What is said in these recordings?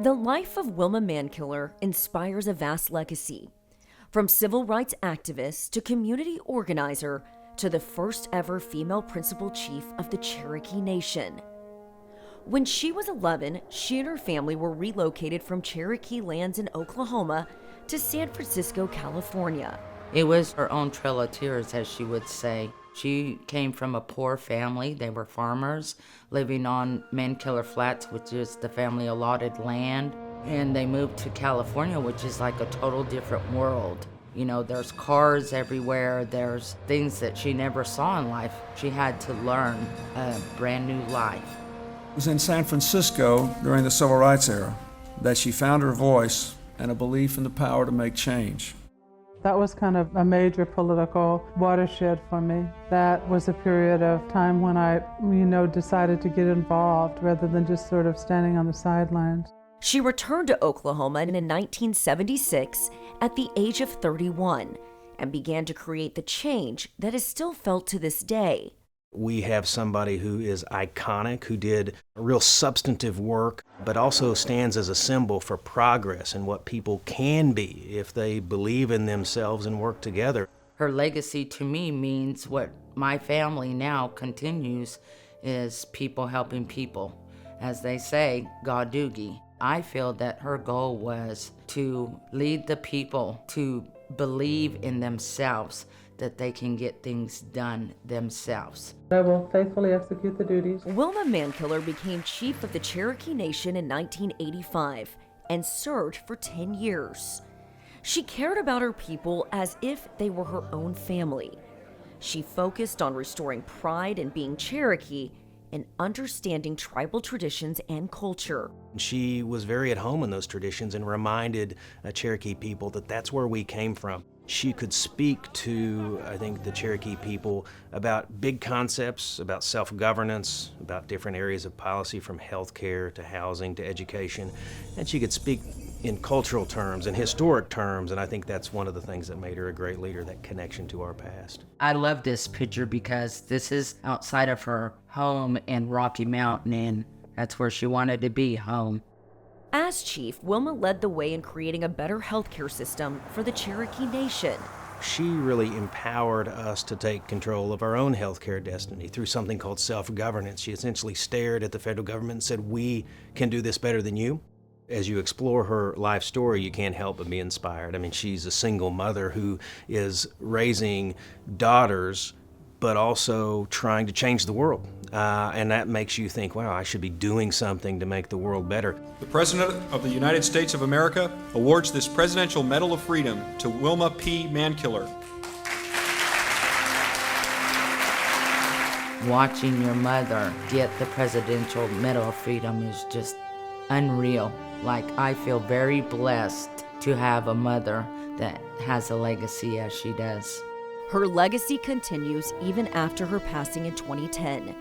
The life of Wilma Mankiller inspires a vast legacy. From civil rights activist to community organizer to the first ever female principal chief of the Cherokee Nation. When she was 11, she and her family were relocated from Cherokee lands in Oklahoma to San Francisco, California. It was her own trail of tears, as she would say. She came from a poor family. They were farmers living on Mankiller Flats, which is the family allotted land. And they moved to California, which is like a total different world. You know, there's cars everywhere. There's things that she never saw in life. She had to learn a brand new life. It was in San Francisco during the Civil Rights era that she found her voice and a belief in the power to make change. That was kind of a major political watershed for me. That was a period of time when I, decided to get involved rather than just sort of standing on the sidelines. She returned to Oklahoma in 1976 at the age of 31 and began to create the change that is still felt to this day. We have somebody who is iconic, who did real substantive work, but also stands as a symbol for progress and what people can be if they believe in themselves and work together. Her legacy to me means what my family now continues is people helping people. As they say, Godoogie. I feel that her goal was to lead the people to believe in themselves, that they can get things done themselves. I will faithfully execute the duties. Wilma Mankiller became chief of the Cherokee Nation in 1985 and served for 10 years. She cared about her people as if they were her own family. She focused on restoring pride in being Cherokee and understanding tribal traditions and culture. She was very at home in those traditions and reminded Cherokee people that that's where we came from. She could speak to, I think, the Cherokee people about big concepts, about self-governance, about different areas of policy from healthcare to housing to education. And she could speak in cultural terms and historic terms, and I think that's one of the things that made her a great leader, that connection to our past. I love this picture because this is outside of her home in Rocky Mountain, and that's where she wanted to be, home. As chief, Wilma led the way in creating a better healthcare system for the Cherokee Nation. She really empowered us to take control of our own healthcare destiny through something called self-governance. She essentially stared at the federal government and said, "We can do this better than you." As you explore her life story, you can't help but be inspired. I mean, she's a single mother who is raising daughters, but also trying to change the world. And that makes you think, wow, I should be doing something to make the world better. The President of the United States of America awards this Presidential Medal of Freedom to Wilma P. Mankiller. Watching your mother get the Presidential Medal of Freedom is just unreal. Like, I feel very blessed to have a mother that has a legacy as she does. Her legacy continues even after her passing in 2010.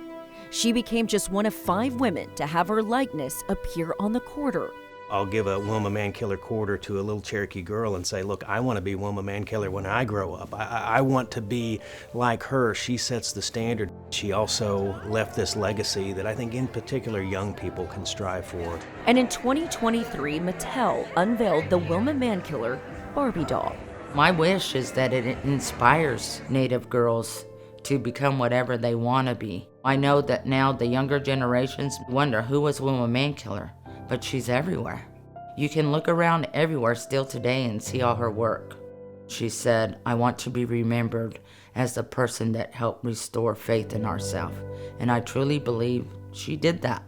She became just one of 5 women to have her likeness appear on the quarter. I'll give a Wilma Mankiller quarter to a little Cherokee girl and say, look, I want to be Wilma Mankiller when I grow up. I want to be like her. She sets the standard. She also left this legacy that I think in particular young people can strive for. And in 2023, Mattel unveiled the Wilma Mankiller Barbie doll. My wish is that it inspires Native girls to become whatever they want to be. I know that now the younger generations wonder, who was Wilma Mankiller? But she's everywhere. You can look around everywhere still today and see all her work. She said, I want to be remembered as the person that helped restore faith in ourselves. And I truly believe she did that.